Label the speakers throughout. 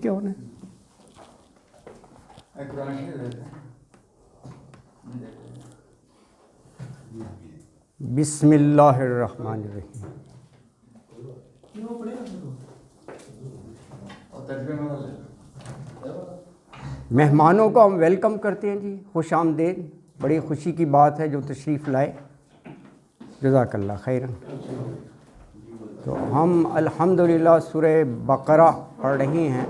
Speaker 1: کیا ہونا ہے؟ بسم اللہ الرحمن الرحیم. مہمانوں کو ہم ویلکم کرتے ہیں جی، خوش آمدید. بڑی خوشی کی بات ہے جو تشریف لائے، جزاک اللہ خیرا. تو ہم الحمدللہ سورہ بقرہ پڑھ رہے ہیں،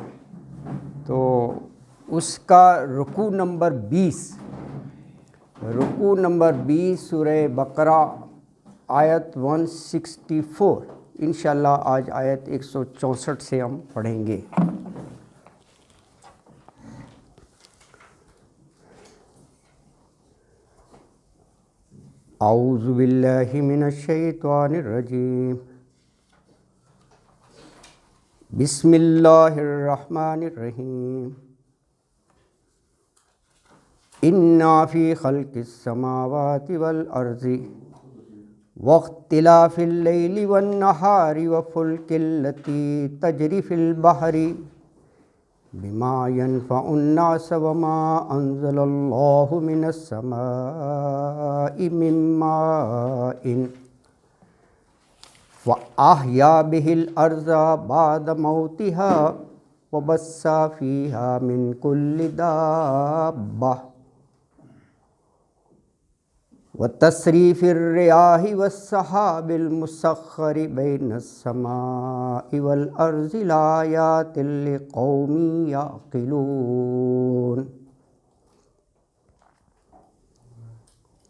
Speaker 1: تو اس کا رکوع نمبر 20 سورہ بقرہ آیت 164. انشاءاللہ آج آیت 164 سے ہم پڑھیں گے. اعوذ باللہ من الشیطان الرجیم. بسم اللہ الرحمن الرحیم. اِنَّا فِي خَلْقِ السَّمَاوَاتِ وَالْأَرْضِ وَاخْتِلَافِ اللَّيْلِ وَالنَّهَارِ وَفُلْكِ الَّتِي تَجْرِي فِي الْبَحْرِ بِمَا يَنْفَعُ النَّاسَ وَمَا أَنزَلَ اللَّهُ مِنَ السَّمَاءِ مِن مَّاءٍ فَأَحْيَا بِهِ الْأَرْضَ بَعْدَ مَوْتِهَا وَبَثَّ فِيهَا مِن كُلِّ دَابَّةٍ وَتَصْرِيفِ الرِّيَاحِ وَالسَّحَابِ الْمُسَخَّرِ بَيْنَ السَّمَاءِ وَالْأَرْضِ لَآيَاتٍ لِقَوْمٍ يَعْقِلُونَ.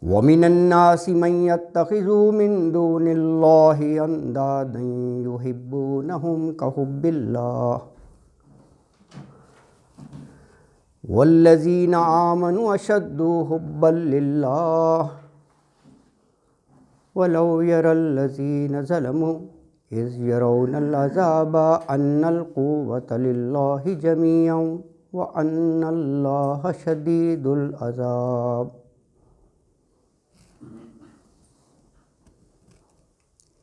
Speaker 1: وَمِنَ النَّاسِ مَن يَتَّخِذُ مِن دُونِ اللَّهِ أَندَادًا يُحِبُّونَهُمْ كَحُبِّ اللَّهِ وَالَّذِينَ آمَنُوا أَشَدُّ حُبًّا لِلَّهِ وَلَوْ يَرَى الَّذِينَ ظَلَمُوا إِذْ يَرَوْنَ الْعَذَابَ أَنَّ الْقُوَّةَ لِلَّهِ جَمِيعًا وَأَنَّ اللَّهَ شَدِيدُ الْعَذَابِ.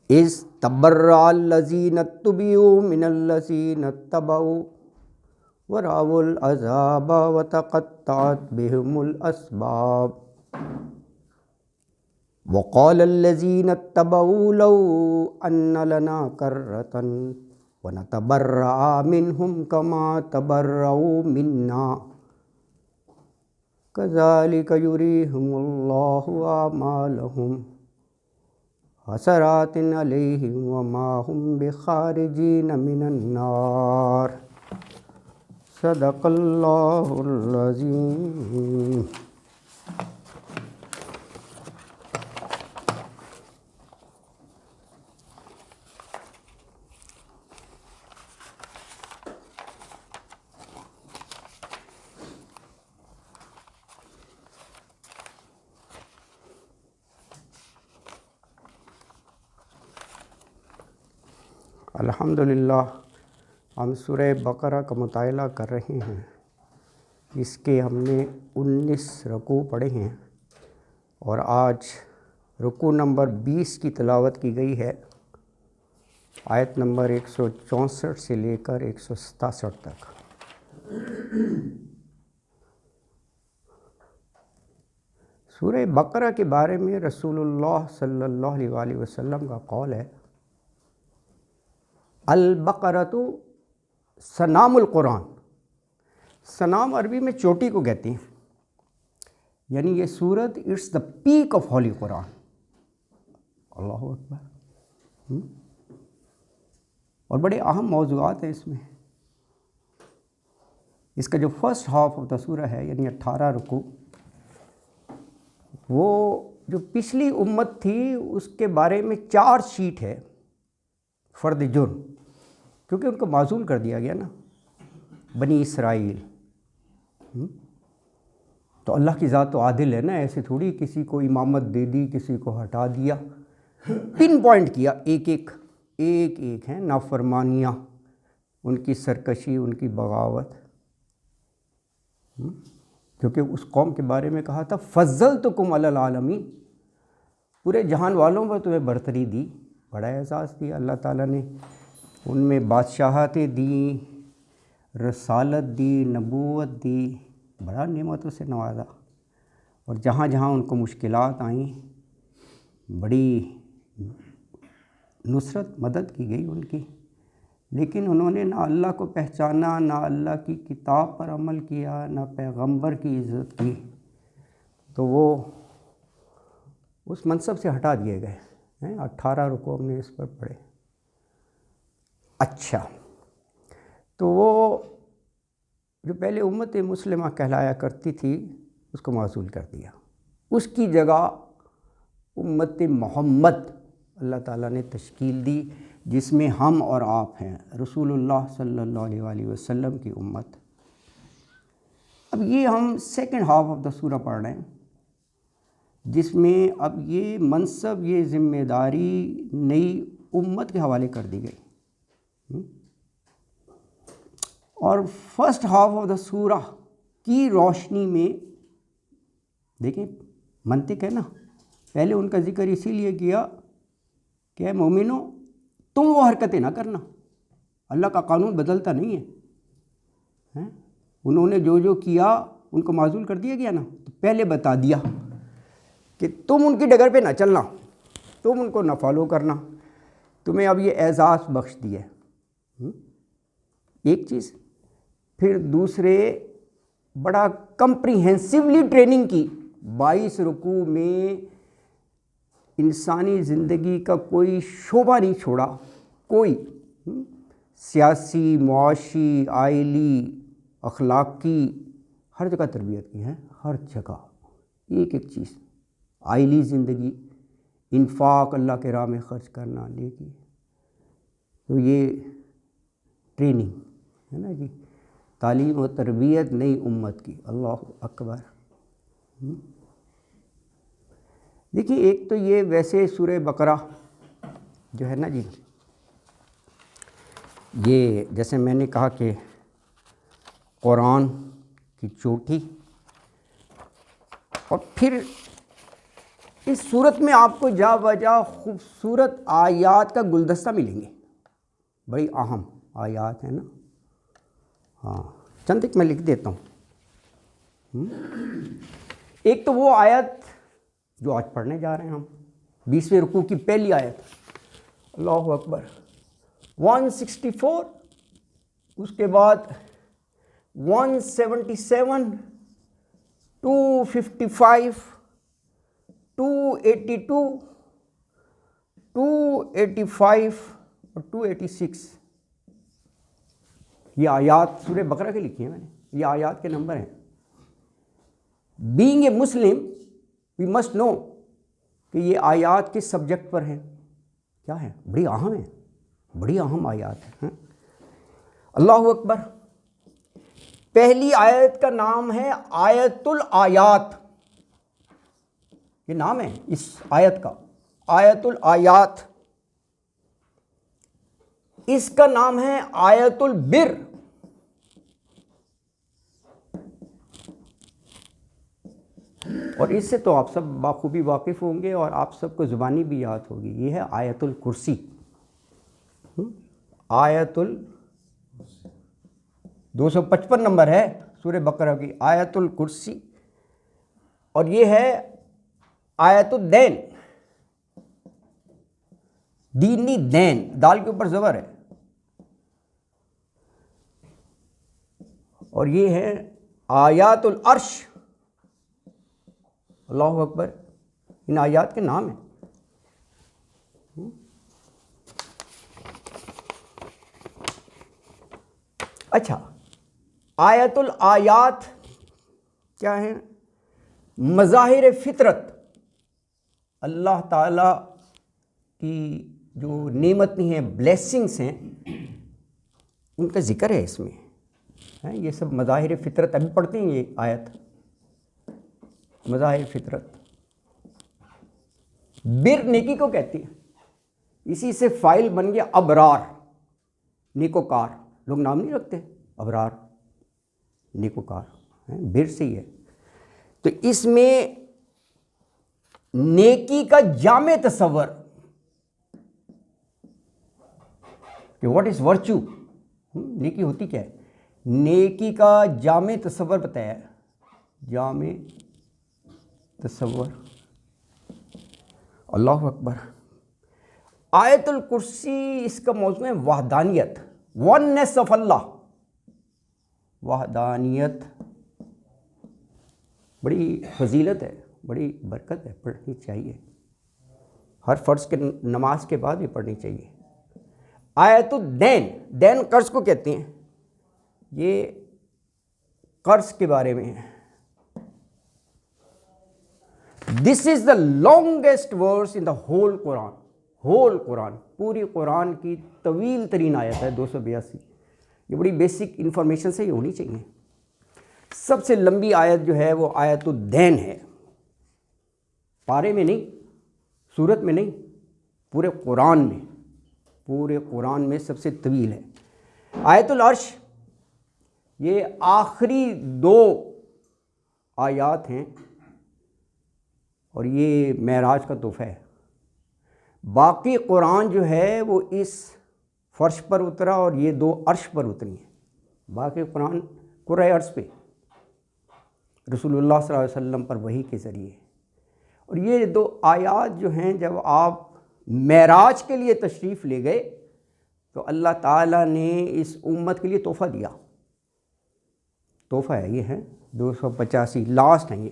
Speaker 1: إِذْ تَبَرَّأَ الَّذِينَ اتُّبِعُوا مِنَ الَّذِينَ اتَّبَعُوا وَرَأَوُا الْعَذَابَ وَتَقَطَّعَتْ بِهِمُ الْأَسْبَابُ. وَقَالَ الَّذِينَ اتَّبَعُوا لَوْ أَنَّ لَنَا كَرَّةً وَنَتَبَرَّأَ مِنْهُمْ كَمَا تَبَرَّؤُوا مِنَّا كَذَلِكَ يُرِيهِمُ اللَّهُ أَعْمَالَهُمْ حَسَرَاتٍ عَلَيْهِمْ وَمَا هُمْ بِخَارِجِينَ مِنَ النَّارِ. صدق اللہ العظیم. الحمدللہ ہم سورہ بقرہ کا مطالعہ کر رہے ہیں. اس کے ہم نے 19 رکوع پڑھے ہیں اور آج رکوع نمبر 20 کی تلاوت کی گئی ہے، آیت نمبر 164 سے لے کر 167 تک. سورہ بقرہ کے بارے میں رسول اللہ صلی اللہ علیہ وسلم کا قول ہے، البقرۃ سنام القرآن. سنام عربی میں چوٹی کو کہتے ہیں، یعنی یہ سورت it's the peak of holy Quran. اللہ اکبر. اور بڑے اہم موضوعات ہیں اس میں. اس کا جو فرسٹ ہاف آف دا سورہ ہے، یعنی 18 رکوع، وہ جو پچھلی امت تھی اس کے بارے میں چارج شیٹ ہے فرد جرم، کیونکہ ان کو معزول کر دیا گیا نا، بنی اسرائیل. تو اللہ کی ذات تو عادل ہے نا، ایسے تھوڑی کسی کو امامت دے دی، کسی کو ہٹا دیا. پن پوائنٹ کیا، ایک ایک ہیں نافرمانیاں، ان کی سرکشی، ان کی بغاوت. کیونکہ اس قوم کے بارے میں کہا تھا فضلتکم علی العالمین، پورے جہان والوں پر تمہیں برتری دی. بڑا اعزاز دیا اللہ تعالیٰ نے، ان میں بادشاہتیں دیں، رسالت دی، نبوت دی، بڑا نعمتوں سے نوازا، اور جہاں جہاں ان کو مشکلات آئیں بڑی نصرت مدد کی گئی ان کی، لیکن انہوں نے نہ اللہ کو پہچانا، نہ اللہ کی کتاب پر عمل کیا، نہ پیغمبر کی عزت کی، تو وہ اس منصب سے ہٹا دیے گئے ہیں۔ 18 رکوع ہم نے اس پر پڑھے۔ اچھا، تو وہ جو پہلے امت مسلمہ کہلایا کرتی تھی اس کو معزول کر دیا، اس کی جگہ امت محمد اللہ تعالیٰ نے تشکیل دی، جس میں ہم اور آپ ہیں، رسول اللہ صلی اللہ علیہ وآلہ وسلم کی امت۔ اب یہ ہم سیکنڈ ہاف آف دا سورہ پڑھ رہے ہیں، جس میں اب یہ منصب، یہ ذمہ داری نئی امت کے حوالے کر دی گئی، اور فرسٹ ہاف آف دا سورہ کی روشنی میں دیکھیں منطق ہے نا، پہلے ان کا ذکر اسی لیے کیا کہ اے مومنو تم وہ حرکتیں نہ کرنا، اللہ کا قانون بدلتا نہیں ہے، انہوں نے جو جو کیا ان کو معزول کر دیا گیا نا، تو پہلے بتا دیا کہ تم ان کی ڈگر پہ نہ چلنا، تم ان کو نہ فالو کرنا، تمہیں اب یہ اعزاز بخش دیا ہے، ایک چیز۔ پھر دوسرے بڑا کمپریہنسولی ٹریننگ کی، 22 رکوع میں انسانی زندگی کا کوئی شعبہ نہیں چھوڑا، کوئی سیاسی، معاشی، آئلی، اخلاقی، ہر جگہ تربیت کی ہے، ہر جگہ ایک ایک چیز، آئلی زندگی، انفاق، اللہ کے راہ میں خرچ کرنا، نیکی، تو یہ ٹریننگ ہے نا جی، تعلیم و تربیت نئی امت کی۔ اللہ اکبر۔ دیکھیے ایک تو یہ ویسے سورہ بقرہ جو ہے نا جی، یہ جیسے میں نے کہا کہ قرآن کی چوٹی، اور پھر اس صورت میں آپ کو جا بجا خوبصورت آیات کا گلدستہ ملیں گے، بڑی اہم آیات ہیں نا۔ ہاں چند ایک میں لکھ دیتا ہوں۔ ایک تو وہ آیت جو آج پڑھنے جا رہے ہیں ہم، 20ویں رکوع کی پہلی آیت، اللہ اکبر، 164، اس کے بعد 177، 255، 282، 285 اور 286۔ یہ آیات سورہ بقرہ کے لکھی ہیں میں نے، یہ آیات کے نمبر ہیں۔ Being a Muslim we must know کہ یہ آیات کس سبجیکٹ پر ہیں، کیا ہیں، بڑی اہم ہیں، بڑی اہم آیات ہیں۔ اللہ اکبر۔ پہلی آیت کا نام ہے آیت الآیات، یہ نام ہے اس آیت کا، آیت الآیات۔ اس کا نام ہے آیت البر۔ اور اس سے تو آپ سب بخوبی واقف ہوں گے اور آپ سب کو زبانی بھی یاد ہوگی، یہ ہے آیت الکرسی، آیت 255 نمبر ہے سورہ بقرہ کی، آیت الکرسی۔ اور یہ ہے آیت الدین، دینی دین، دال کے اوپر زبر ہے، اور یہ ہے آیات العرش۔ اللہ اکبر، ان آیات کے نام ہیں۔ اچھا، آیت الآیات کیا ہیں؟ مظاہر فطرت، اللہ تعالیٰ کی جو نعمتیں ہیں، بلیسنگز ہیں، ان کا ذکر ہے اس میں، یہ سب مظاہر فطرت۔ ابھی پڑھتے ہیں یہ آیت، مظاہر فطرت۔ بر نیکی کو کہتی ہے، اسی سے فائل بن گیا ابرار، نیکوکار۔ لوگ نام نہیں رکھتے ابرار، نیکوکار، بر سے ہی ہے۔ تو اس میں نیکی کا جامع تصور کہ واٹ از ورچو، نیکی ہوتی کیا ہے، نیکی کا جامع تصور بتایا ہے، جامع تصور، اللہ اکبر۔ آیت الکرسی اس کا موضوع ہے وحدانیت، ونس آف اللہ، وحدانیت بڑی فضیلت ہے، بڑی برکت ہے، پڑھنی چاہیے، ہر فرض کے نماز کے بعد بھی پڑھنی چاہیے۔ آیت الدین، دین قرض کو کہتے ہیں، یہ قرض کے بارے میں ہے۔ This is the longest verse in the whole Quran, whole Quran, پوری قرآن کی طویل ترین آیت ہے 282۔ یہ بڑی بیسک انفارمیشن سے یہ ہونی چاہیے۔ سب سے لمبی آیت جو ہے وہ آیت الدین ہے، پارے میں نہیں، سورت میں نہیں، پورے قرآن میں، پورے قرآن میں سب سے طویل ہے۔ آیت العرش، یہ آخری 2 آیات ہیں اور یہ معراج کا تحفہ ہے۔ باقی قرآن جو ہے وہ اس فرش پر اترا اور یہ 2 عرش پر اتری ہیں۔ باقی قرآن کرۂ عرش پہ رسول اللہ صلی اللہ علیہ وسلم پر وحی کے ذریعے، اور یہ 2 آیات جو ہیں جب آپ معراج کے لیے تشریف لے گئے تو اللہ تعالیٰ نے اس امت کے لیے تحفہ دیا، تحفہ ہے، یہ ہے 285 لاسٹ ہیں، یہ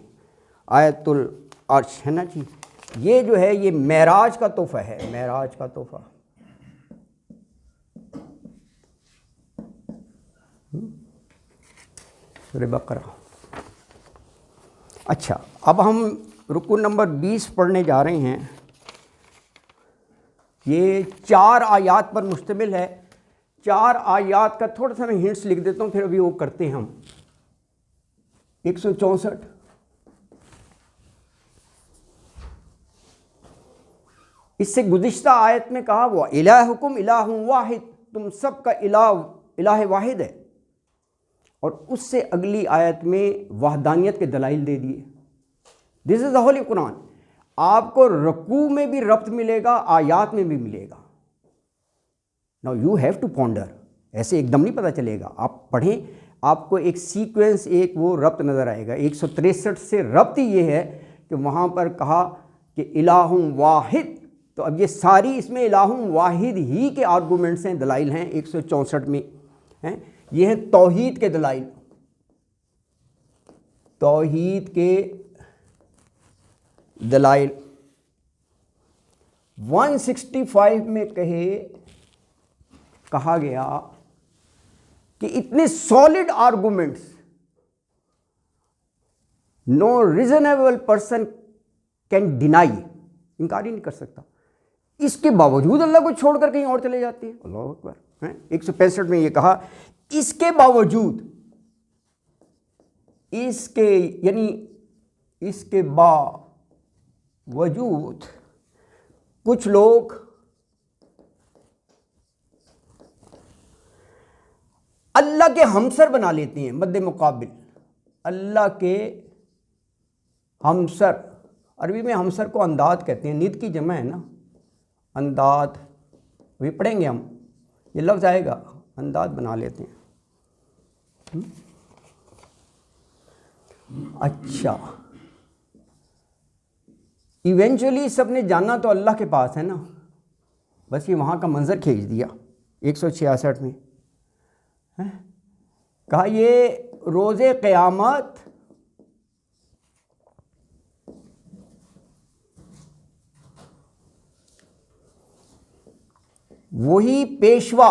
Speaker 1: آیت العرش ہے نا جی، یہ جو ہے یہ معراج کا تحفہ ہے، معراج کا تحفہ۔ سورہ بقرہ۔ اچھا، اب ہم رکوع نمبر 20 پڑھنے جا رہے ہیں۔ یہ 4 آیات پر مشتمل ہے۔ 4 آیات کا تھوڑا سا میں ہنٹس لکھ دیتا ہوں، پھر ابھی وہ کرتے ہیں ہم۔ 164، اس سے گزشتہ آیت میں کہا وہ الہکم الہ واحد، تم سب کا الہ واحد ہے، اور اس سے اگلی آیت میں وحدانیت کے دلائل دے دیے۔ دس از دا ہولی قرآن۔ آپ کو رکوع میں بھی ربط ملے گا، آیات میں بھی ملے گا۔ Now you have to ponder, ایسے ایک دم نہیں پتہ چلے گا، آپ پڑھیں، آپ کو ایک سیکوینس، ایک وہ ربط نظر آئے گا۔ 163 سے ربط ہی یہ ہے کہ وہاں پر کہا کہ الہ واحد، تو اب یہ ساری اس میں الہ واحد ہی کے آرگومنٹس ہیں، دلائل ہیں 164 میں ہیں۔ یہ ہیں توحید کے دلائل، توحید کے دلائل۔ 165 میں کہا گیا کہ اتنے solid arguments no reasonable person can deny, انکار ہی نہیں کر سکتا، اس کے باوجود اللہ کو چھوڑ کر کہیں اور چلے جاتے ہیں۔ اللہ اکبر۔ 165 میں یہ کہا اس کے باوجود، اس کے یعنی اس کے باوجود کچھ لوگ اللہ کے ہمسر بنا لیتے ہیں، مد مقابل اللہ کے ہمسر۔ عربی میں ہمسر کو انداد کہتے ہیں، ند کی جمع ہے نا، انداد، ابھی پڑھیں گے ہم، یہ لفظ آئے گا، انداد بنا لیتے ہیں۔ اچھا، ایونچولی سب نے جانا تو اللہ کے پاس ہے نا، بس یہ وہاں کا منظر کھینچ دیا 166 میں۔ کہا یہ روز قیامت وہی پیشوا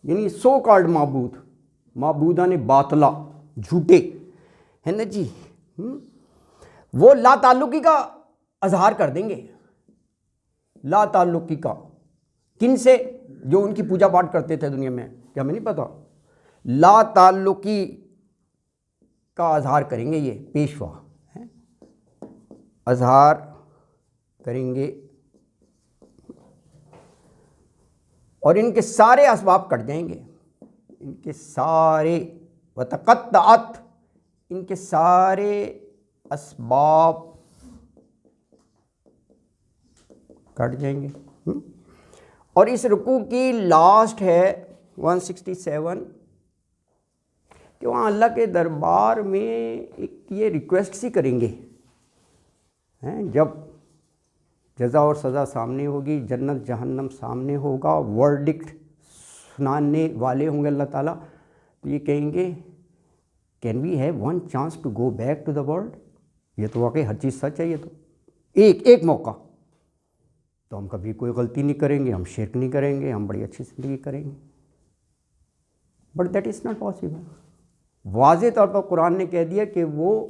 Speaker 1: یعنی سو کالڈ معبودان باطلہ، جھوٹے ہے نا جی، وہ لا تعلقی کا اظہار کر دیں گے۔ لا تعلقی کا کن سے؟ جو ان کی پوجا پاٹ کرتے تھے دنیا میں، کیا ہمیں نہیں پتا؟ لا تعلقی کا اظہار کریں گے، یہ پیشوا اظہار کریں گے، اور ان کے سارے اسباب کٹ جائیں گے، ان کے سارے وتقطعت، ان کے سارے اسباب کٹ جائیں گے۔ اور اس رکوع کی لاسٹ ہے 167 کہ وہاں اللہ کے دربار میں ایک یہ ریکویسٹ سی کریں گے جب جزا اور سزا سامنے ہوگی، جنت جہنم سامنے ہوگا، ورڈکٹ سنانے والے ہوں گے اللہ تعالیٰ، تو یہ کہیں گے can we have one chance to go back to the world. یہ تو واقعی ہر چیز سچ ہے. یہ تو ایک موقع، تو ہم کبھی کوئی غلطی نہیں کریں گے، ہم شرک نہیں کریں گے، ہم بڑی اچھی زندگی کریں گے. But that is not possible. واضح طور پر قرآن نے کہہ دیا کہ وہ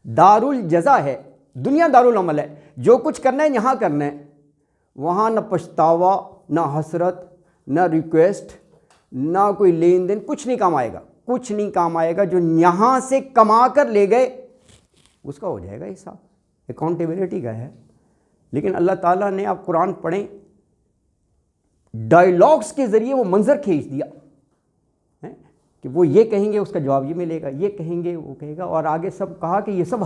Speaker 1: دار الجزا ہے، دنیا دار العمل ہے. جو کچھ کرنا ہے یہاں کرنا ہے، وہاں نہ پچھتاوا، نہ حسرت، نہ ریکویسٹ، نہ کوئی لین دین، کچھ نہیں کام آئے گا. کچھ نہیں کام آئے گا. جو یہاں سے کما کر لے گئے اس کا ہو جائے گا حساب، اکاؤنٹیبلٹی کا ہے. لیکن اللہ تعالیٰ نے، آپ قرآن پڑھیں، ڈائیلاگس کے ذریعے وہ منظر کھینچ دیا کہ وہ یہ کہیں گے اس کا جواب یہ ملے گا، یہ کہیں گے وہ کہے گا، اور آگے سب کہا کہ یہ سب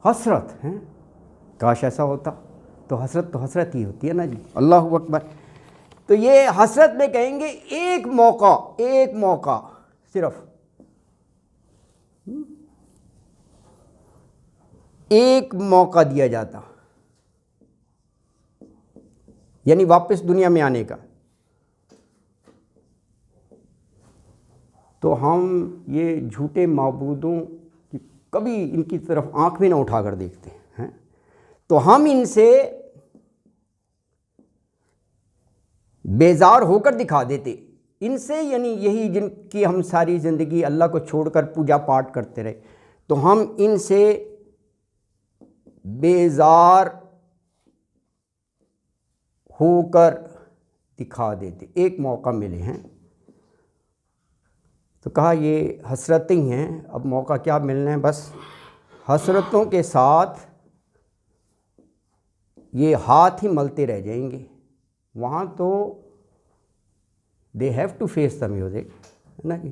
Speaker 1: حسرت ہیں. کاش ایسا ہوتا. تو حسرت ہی ہوتی ہے نا جی. اللہ اکبر. تو یہ حسرت میں کہیں گے ایک موقع صرف، ایک موقع دیا جاتا، یعنی واپس دنیا میں آنے کا. تو ہم یہ جھوٹے معبودوں کی کبھی ان کی طرف آنکھ بھی نہ اٹھا کر دیکھتے ہیں. تو ہم ان سے بیزار ہو کر دکھا دیتے. ان سے یعنی یہی جن کی ہم ساری زندگی اللہ کو چھوڑ کر پوجا پاٹ کرتے رہے، تو ہم ان سے بیزار ہو کر دکھا دیتے. ایک موقع ملے ہیں تو کہا یہ حسرتیں ہیں. اب موقع کیا ملنا ہے، بس حسرتوں کے ساتھ یہ ہاتھ ہی ملتے رہ جائیں گے. وہاں تو they have to face the music ہے نا جی.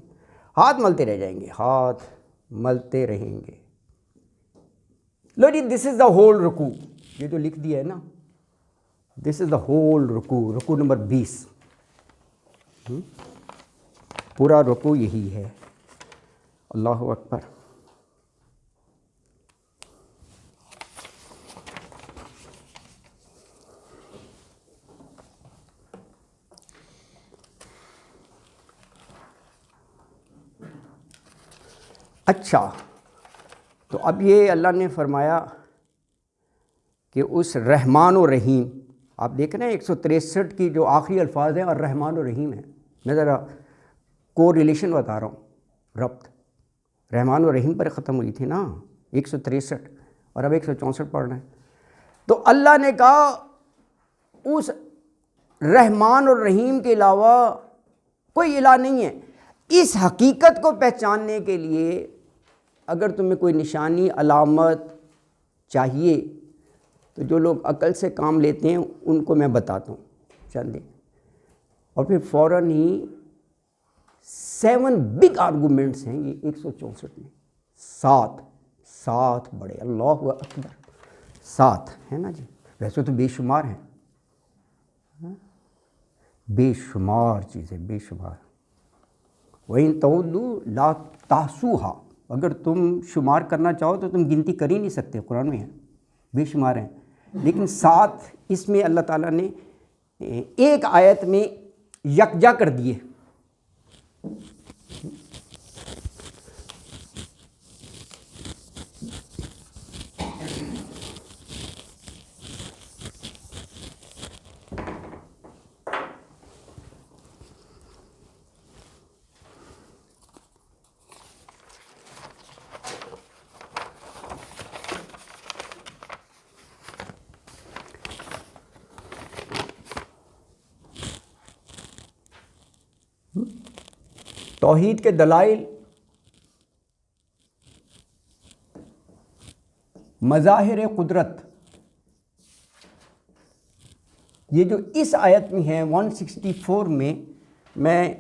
Speaker 1: ہاتھ ملتے رہ جائیں گے، ہاتھ ملتے رہیں گے. لو جی، دس از دا ہول رکوع. یہ جو لکھ دیا ہے نا، دس از دا ہول رکوع نمبر 20. پورا رکوع یہی ہے. اللہ اکبر. اچھا، تو اب یہ اللہ نے فرمایا کہ اس رحمان و رحیم، آپ دیکھ رہے ہیں 163 کی جو آخری الفاظ ہیں الرحمن و رحیم ہیں. میں ذرا کو ریلیشن بتا رہا ہوں، ربط. رحمان و رحیم پر ختم ہوئی تھی نا 163، اور اب 164 پڑھ رہے ہیں. تو اللہ نے کہا اس رحمان اور رحیم کے علاوہ کوئی الہ نہیں ہے. اس حقیقت کو پہچاننے کے لیے اگر تمہیں کوئی نشانی، علامت چاہیے، تو جو لوگ عقل سے کام لیتے ہیں ان کو میں بتاتا ہوں چندے. اور پھر فوراً ہی 7 بگ آرگومنٹس ہیں یہ 164 میں. 7 بڑے. اللہ اکبر. 7 ہے نا جی. ویسے تو بے شمار ہیں، بے شمار چیزیں، بے شمار. وَإِن تَعُدُّوا لَا تَحْصُوهَا. اگر تم شمار کرنا چاہو تو تم گنتی کر ہی نہیں سکتے. قرآن میں ہے، بے شمار ہیں. لیکن 7 اس میں اللہ تعالیٰ نے ایک آیت میں یکجا کر دیے. توحید کے دلائل، مظاہر قدرت، یہ جو اس آیت میں ہے 164 میں، میں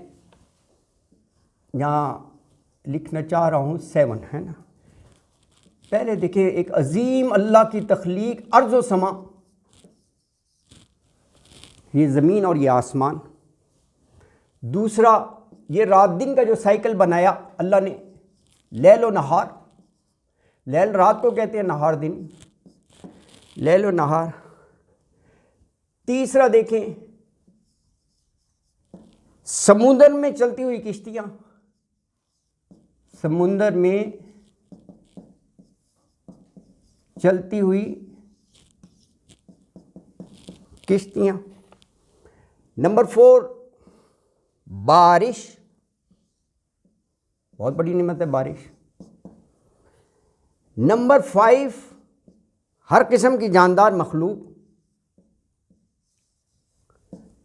Speaker 1: یہاں لکھنا چاہ رہا ہوں 7 ہے نا. پہلے دیکھیں، ایک عظیم اللہ کی تخلیق، ارض و سما. یہ زمین اور یہ آسمان. دوسرا یہ رات دن کا جو سائیکل بنایا اللہ نے، لیل و نہار، لیل رات کو کہتے ہیں، نہار دن، لیل و نہار. تیسرا دیکھیں سمندر میں چلتی ہوئی کشتیاں، سمندر میں چلتی ہوئی کشتیاں. نمبر 4 بارش، بہت بڑی نعمت ہے بارش. نمبر 5 ہر قسم کی جاندار مخلوق،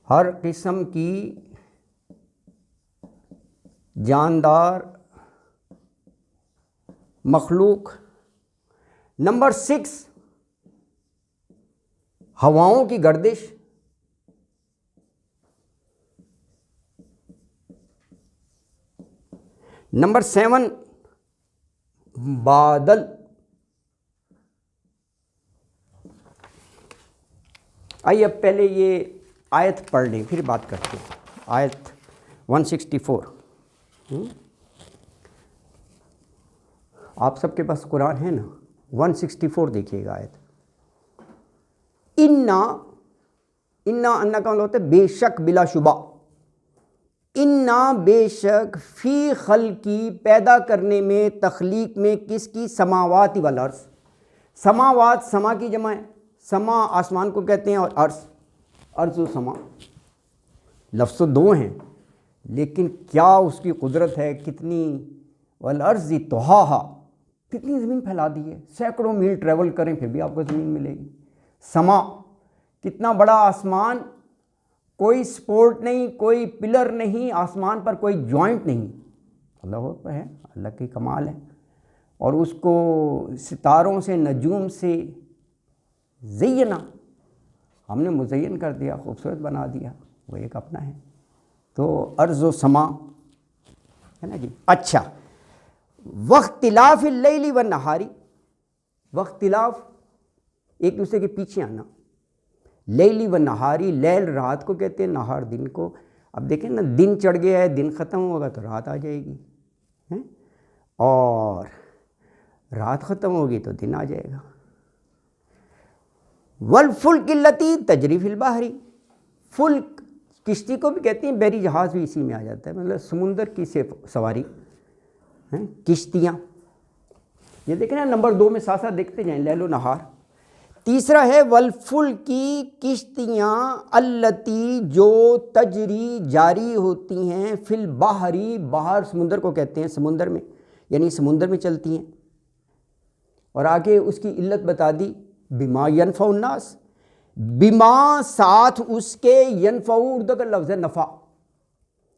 Speaker 1: ہر قسم کی جاندار مخلوق. نمبر 6 ہواؤں کی گردش. نمبر 7 بادل. آئیے اب پہلے یہ آیت پڑھ لیں پھر بات کرتے ہیں. آیت 164. آپ سب کے پاس قرآن ہے نا؟ 164 دیکھیے گا آیت. انا کا مطلب ہوتا ہے بے شک، بلا شبہ. انا بے شک، فی خلقی پیدا کرنے میں، تخلیق میں، کس کی؟ سماوات والارض. سماوات سما کی جمع ہے، سما آسمان کو کہتے ہیں، اور ارض و سما لفظ دو ہیں لیکن کیا اس کی قدرت ہے کتنی. والارض طحاہا، کتنی زمین پھیلا دی ہے، سینکڑوں میل ٹریول کریں پھر بھی آپ کو زمین ملے گی. سما کتنا بڑا آسمان، کوئی سپورٹ نہیں، کوئی پلر نہیں، آسمان پر کوئی جوائنٹ نہیں. اللہ پر ہے، اللہ کی کمال ہے. اور اس کو ستاروں سے، نجوم سے زینا، ہم نے مزین کر دیا، خوبصورت بنا دیا، وہ ایک اپنا ہے. تو ارض و سما ہے نا جی. اچھا، واختلاف اللیل والنہاری، واختلاف ایک دوسرے کے پیچھے آنا. لیلی و نہاری، لیل رات کو کہتے ہیں، نہار دن کو. اب دیکھیں نا، دن چڑھ گیا ہے، دن ختم ہوگا تو رات آ جائے گی، اور رات ختم ہوگی تو دن آ جائے گا. والفلک التی تجری فی البحر، فلک کشتی کو بھی کہتے ہیں، بحری جہاز بھی اسی میں آ جاتا ہے، مطلب سمندر کی سواری، کشتیاں. یہ دیکھیں نا نمبر 2 میں ساتھ ساتھ دیکھتے جائیں، لیل و نہار. تیسرا ہے والفلکی، کشتیاں، التی جو تجری جاری ہوتی ہیں، فی البحر، بحر سمندر کو کہتے ہیں، سمندر میں، یعنی سمندر میں چلتی ہیں. اور آگے اس کی علت بتا دی، بما ینفع الناس، بما ساتھ اس کے، ینفع اردو کا لفظ ہے نفع.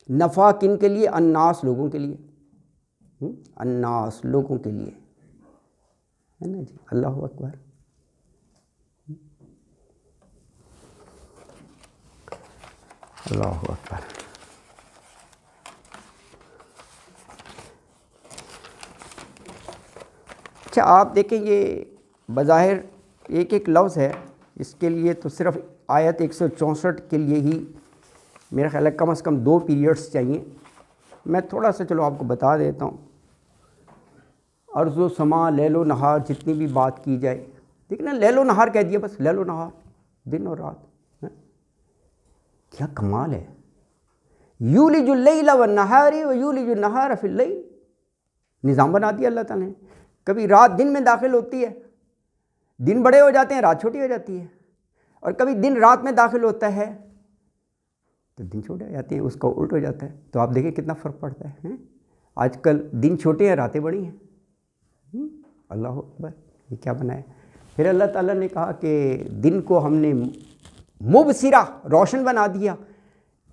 Speaker 1: نفع کن کے لیے؟ الناس لوگوں کے لیے، الناس لوگوں کے لیے، ہے نا جی. اللہ اکبر. اللہ اکبر. اچھا آپ دیکھیں، یہ بظاہر ایک ایک لفظ ہے، اس کے لیے تو صرف آیت 164 کے لیے ہی میرا خیال ہے کم از کم 2 پیریڈس چاہیے. میں تھوڑا سا چلو آپ کو بتا دیتا ہوں. ارض و سما، لیل و نہار، جتنی بھی بات کی جائے، دیکھیں نا، لیل و نہار کہہ دیا، بس لیل و نہار، دن اور رات. کیا کمال ہے. یولج اللیل والنہار ویولج النہار فی اللیل، نظام بنا دیا اللہ تعالیٰ نے. کبھی رات دن میں داخل ہوتی ہے، دن بڑے ہو جاتے ہیں، رات چھوٹی ہو جاتی ہے. اور کبھی دن رات میں داخل ہوتا ہے تو دن چھوٹے ہو جاتے ہیں، اس کا الٹ ہو جاتا ہے. تو آپ دیکھیں کتنا فرق پڑتا ہے. آج کل دن چھوٹے ہیں، راتیں بڑی ہیں. اللہ اکبر، یہ کیا بنایا. پھر اللہ تعالیٰ نے کہا کہ دن کو ہم نے مبصرہ، روشن بنا دیا،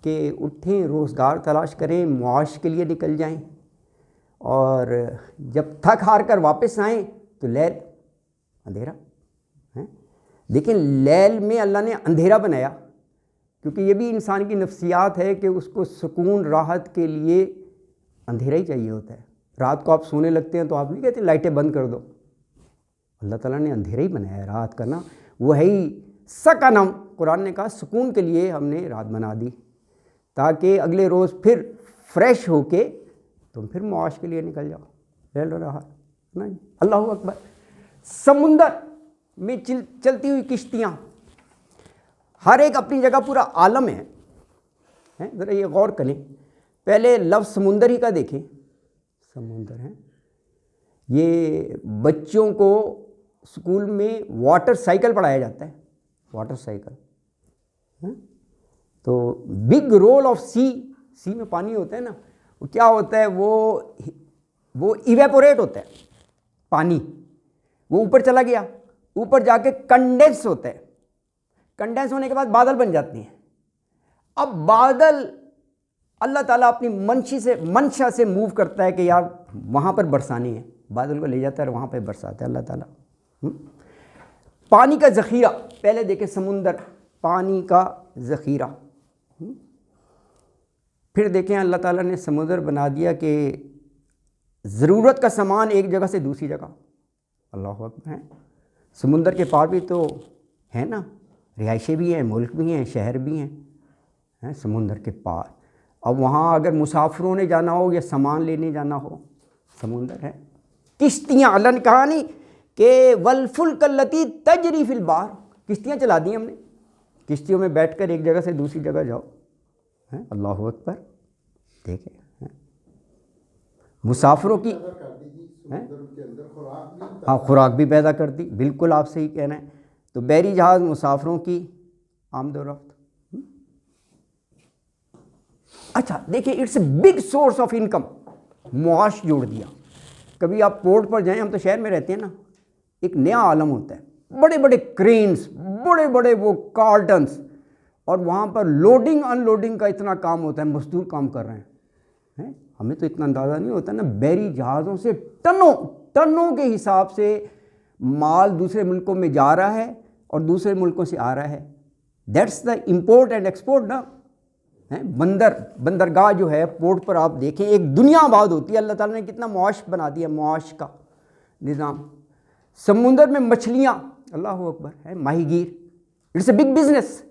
Speaker 1: کہ اٹھیں، روزگار تلاش کریں، معاش کے لیے نکل جائیں، اور جب تھک ہار کر واپس آئیں تو لیل، اندھیرا. لیکن لیل میں اللہ نے اندھیرا بنایا، کیونکہ یہ بھی انسان کی نفسیات ہے کہ اس کو سکون راحت کے لیے اندھیرا ہی چاہیے ہوتا ہے. رات کو آپ سونے لگتے ہیں تو آپ نہیں کہتے لائٹیں بند کر دو، اللہ تعالیٰ نے اندھیرا ہی بنایا ہے رات کا نا. وہ ہے ہی سکنم، قرآن نے کہا سکون کے لیے ہم نے رات بنا دی تاکہ اگلے روز پھر فریش ہو کے تم پھر معاش کے لیے نکل جاؤ. لے رہا نا جی. اللہ اکبر. سمندر میں چلتی ہوئی کشتیاں، ہر ایک اپنی جگہ پورا عالم ہے. ذرا یہ غور کریں، پہلے لفظ سمندر ہی کا دیکھیں. سمندر ہے، یہ بچوں کو اسکول میں واٹر سائیکل پڑھایا جاتا ہے. واٹر سائیکل تو بگ رول آف سی میں پانی ہوتا ہے نا، وہ کیا ہوتا ہے، وہ ایویپوریٹ ہوتا ہے پانی، وہ اوپر چلا گیا، اوپر جا کے کنڈینس ہوتا ہے. کنڈینس ہونے کے بعد بادل بن جاتے ہیں. اب بادل اللہ تعالیٰ اپنی منشا سے موو کرتا ہے کہ یار وہاں پر برسانی ہے، بادل کو لے جاتا ہے اور وہاں پہ برساتا ہے اللہ تعالیٰ. پانی کا ذخیرہ، پہلے دیکھیں سمندر، پانی کا ذخیرہ. پھر دیکھیں اللہ تعالیٰ نے سمندر بنا دیا کہ ضرورت کا سامان ایک جگہ سے دوسری جگہ. اللہ اکبر. ہیں سمندر کے پار بھی تو ہیں نا، رہائشیں بھی ہیں، ملک بھی ہیں، شہر بھی ہیں سمندر کے پار. اب وہاں اگر مسافروں نے جانا ہو یا سامان لینے جانا ہو، سمندر ہے. کشتیاں، اللہ نے کہا نہیں کہ والفلک التی تجری فی البحر، کشتیاں چلا دی ہم نے، کشتیوں میں بیٹھ کر ایک جگہ سے دوسری جگہ جاؤ. اللہ اکبر. دیکھیں مسافروں کی ہاں خوراک بھی پیدا کر دی. بالکل آپ صحیح کہہ رہے ہیں. تو بحری جہاز مسافروں کی آمد و رفت. اچھا دیکھیں، it's a big source of income. معاش جوڑ دیا. کبھی آپ پورٹ پر جائیں، ہم تو شہر میں رہتے ہیں نا، ایک نیا عالم ہوتا ہے، بڑے بڑے کرینز، بڑے بڑے وہ کارٹنز، اور وہاں پر لوڈنگ ان لوڈنگ کا اتنا کام ہوتا ہے، مزدور کام کر رہے ہیں. ہمیں تو اتنا اندازہ نہیں ہوتا نا، بحری جہازوں سے ٹنوں کے حساب سے مال دوسرے ملکوں میں جا رہا ہے اور دوسرے ملکوں سے آ رہا ہے. That's the import and export نا. بندرگاہ جو ہے، پورٹ پر آپ دیکھیں ایک دنیا آباد ہوتی ہے. اللہ تعالیٰ نے کتنا معاش بنا دیا، معاش کا نظام. سمندر میں مچھلیاں، اللہ اکبر، ہے ماہی گیر، اٹس اے بگ بزنس.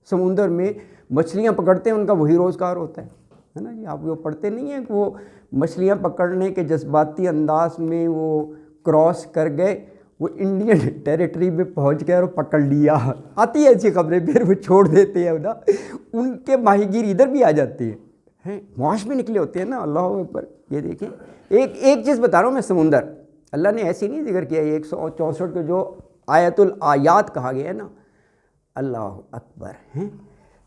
Speaker 1: سمندر میں مچھلیاں پکڑتے ہیں، ان کا وہی روزگار ہوتا ہے نا جی. آپ وہ پڑھتے نہیں ہیں کہ وہ مچھلیاں پکڑنے کے جذباتی انداز میں وہ کراس کر گئے، وہ انڈین ٹیریٹری میں پہنچ گئے اور پکڑ لیا. آتی ہے ایسی خبریں، پھر وہ چھوڑ دیتے ہیں نا. ان کے ماہی گیر ادھر بھی آ جاتے ہیں، معاش میں نکلے ہوتے ہیں نا. اللہ اوپر. یہ دیکھیں ایک چیز بتا رہا ہوں میں، سمندر اللہ نے ایسی نہیں ذکر کیا. 164 کے جو آیت الآیات کہا گیا ہے نا، اللہ اکبر ہیں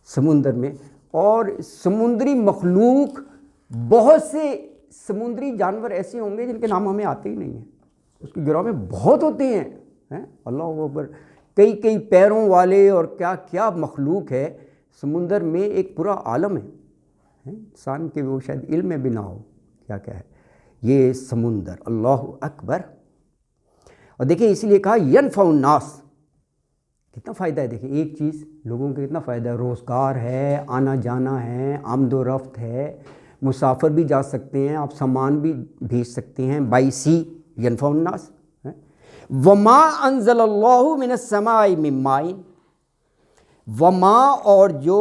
Speaker 1: سمندر میں. اور سمندری مخلوق، بہت سے سمندری جانور ایسے ہوں گے جن کے نام ہمیں آتے ہی نہیں ہیں. اس کے گروہ میں بہت ہوتے ہیں. اللہ اکبر. کئی پیروں والے اور کیا کیا مخلوق ہے سمندر میں. ایک پورا عالم ہے، انسان کے وہ شاید علم میں بھی نہ ہو کیا کیا ہے یہ سمندر. اللہ اکبر. اور دیکھیں اس لیے کہا ینفع الناس. کتنا فائدہ ہے. دیکھیں ایک چیز لوگوں کو کتنا فائدہ ہے. روزگار ہے، آنا جانا ہے، آمد و رفت ہے، مسافر بھی جا سکتے ہیں، آپ سامان بھی بھیج سکتے ہیں. بائی سی ینفع الناس. وما انزل اللہ من السماء من ماء. وما، اور جو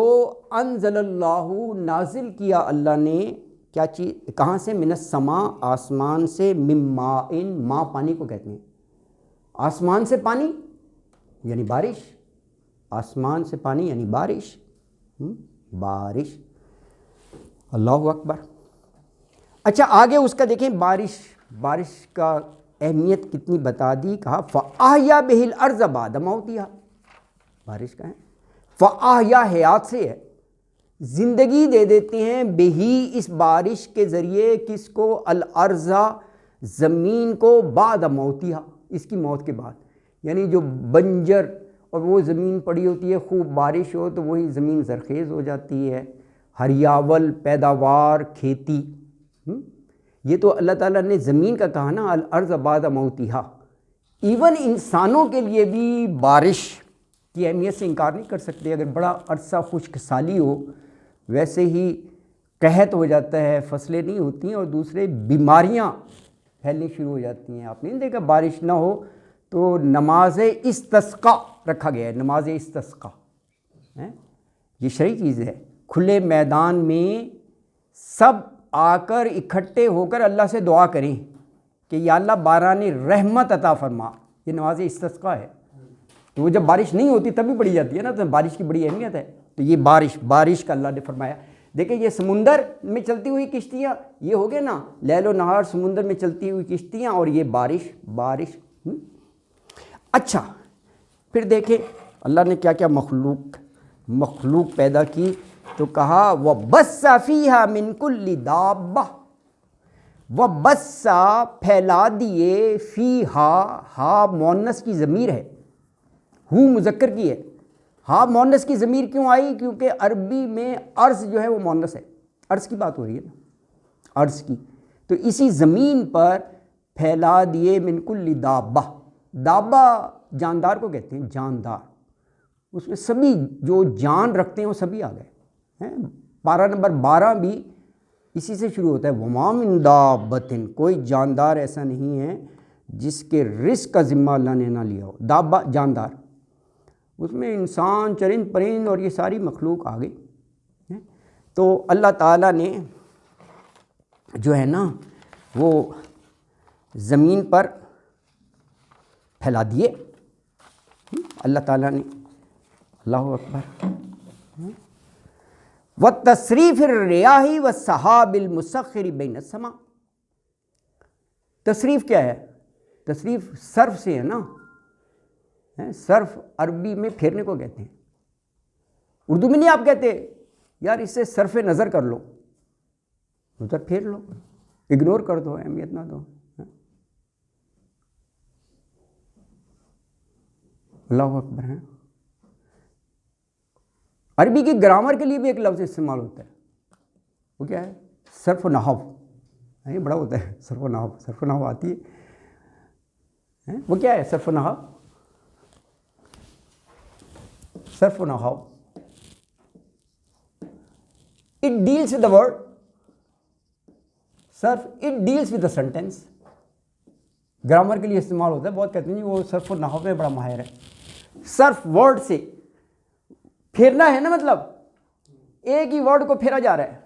Speaker 1: انزل اللہ نازل کیا اللہ نے، کیا چیز، کہاں سے؟ من السماء، آسمان سے، من ماء، ماء پانی کو کہتے ہیں. آسمان سے پانی یعنی بارش، آسمان سے پانی یعنی بارش. بارش. اللہ اکبر. اچھا آگے اس کا دیکھیں، بارش کا اہمیت کتنی بتا دی. کہا فَأَحْيَا بِهِ الْأَرْضَ بَعْدَ مَوْتِهَا. بارش کا ہے فَأَحْيَا، حیات سے ہے، زندگی دے دیتے ہیں، بہی، اس بارش کے ذریعے، کس کو؟ الارض، زمین کو، بعد موتیہا، اس کی موت کے بعد. یعنی جو بنجر اور وہ زمین پڑی ہوتی ہے، خوب بارش ہو تو وہی زمین زرخیز ہو جاتی ہے، ہریاول، پیداوار، کھیتی. یہ تو اللہ تعالیٰ نے زمین کا کہا نا، الارض بعد موتیہا. ایون انسانوں کے لیے بھی بارش کی اہمیت سے انکار نہیں کر سکتے. اگر بڑا عرصہ خشک سالی ہو، ویسے ہی قحط ہو جاتا ہے، فصلیں نہیں ہوتی ہیں، اور دوسرے بیماریاں پھیلنی شروع ہو جاتی ہیں. آپ نہیں دیکھا بارش نہ ہو تو نماز استسقاء رکھا گیا ہے. نماز استسقاء یہ شرعی چیز ہے. کھلے میدان میں سب آ کر اکٹھے ہو کر اللہ سے دعا کریں کہ یا اللہ باران رحمت عطا فرما. یہ نماز استسقاء ہے. تو وہ جب بارش نہیں ہوتی تب بھی پڑھی جاتی ہے نا, تو بارش کی بڑی اہمیت ہے. تو یہ بارش کا اللہ نے فرمایا. دیکھیں یہ سمندر میں چلتی ہوئی کشتیاں, یہ ہو گیا نا لیل و نہار سمندر میں چلتی ہوئی کشتیاں, اور یہ بارش. اچھا پھر دیکھیں اللہ نے کیا کیا مخلوق پیدا کی. تو کہا وَبَثَّ فِيهَا مِن كُلِّ دَابَّةٍ, وَبَثَّ پھیلا دیے, فیہا مؤنث کی ضمیر ہے, ہو مذکر کی ہے. ہاں مؤنث کی ضمیر کیوں آئی؟ کیونکہ عربی میں ارض جو ہے وہ مؤنث ہے. ارض کی بات ہو رہی ہے نا, ارض کی. تو اسی زمین پر پھیلا دیے من کل دابہ. دابہ جاندار کو کہتے ہیں, جاندار. اس میں سبھی جو جان رکھتے ہیں وہ سبھی آ گئے ہیں. پارہ نمبر 12 بھی اسی سے شروع ہوتا ہے, وما من دابۃ, کوئی جاندار ایسا نہیں ہے جس کے رزق کا ذمہ اللہ نے نہ لیا ہو. دابہ جاندار, اس میں انسان چرند پرند اور یہ ساری مخلوق آ گئی. تو اللہ تعالیٰ نے جو ہے نا وہ زمین پر پھیلا دیے. اللہ تعالیٰ نے, اللہ اکبر. وَالتَّصْرِيفِ الرِّيَاحِ وَالسَّحَابِ الْمُسَخِّرِ بَيْنَ السَّمَاءِ. تصریف کیا ہے؟ تصریف صرف سے ہے نا. صرف عربی میں پھیرنے کو کہتے ہیں. اردو میں نہیں آپ کہتے یار اس سے صرف نظر کر لو, ادھر پھیر لو, اگنور کر دو, اہمیت نہ دو. اللہ اکبر ہے. عربی کی گرامر کے لیے بھی ایک لفظ استعمال ہوتا ہے, وہ کیا ہے؟ صرف و نحو. یہ بڑا ہوتا ہے صرف و نحو. صرف و نحو آتی ہے, وہ کیا ہے صرف و نحو؟ صرف و نحو, it deals with the word. صرف it deals with the sentence. Grammar کے لیے استعمال ہوتا ہے. بہت کہتے ہیں جی وہ صرف و نحو میں بڑا ماہر ہے. صرف ورڈ سے پھیرنا ہے نا, مطلب ایک ہی ورڈ کو پھیرا جا رہا ہے.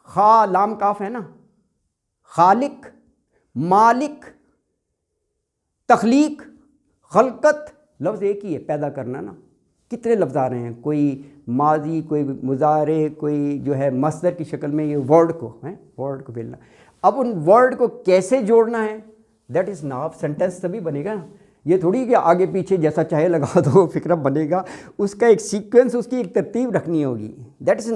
Speaker 1: خا لام کاف ہے نا, خالق, مالک, تخلیق, خلقت, لفظ ایک ہی ہے, پیدا کرنا نا. کتنے لفظ آ رہے ہیں, کوئی ماضی, کوئی مضارع, کوئی جو ہے مصدر کی شکل میں. یہ ورڈ کو پھیلنا. اب ان ورڈ کو کیسے جوڑنا ہے, دیٹ از ناف. سینٹینس تبھی بنے گا نا. یہ تھوڑی کہ آگے پیچھے جیسا چاہے لگا دو فکرہ بنے گا. اس کا ایک سیکوینس, اس کی ایک ترتیب رکھنی ہوگی. That is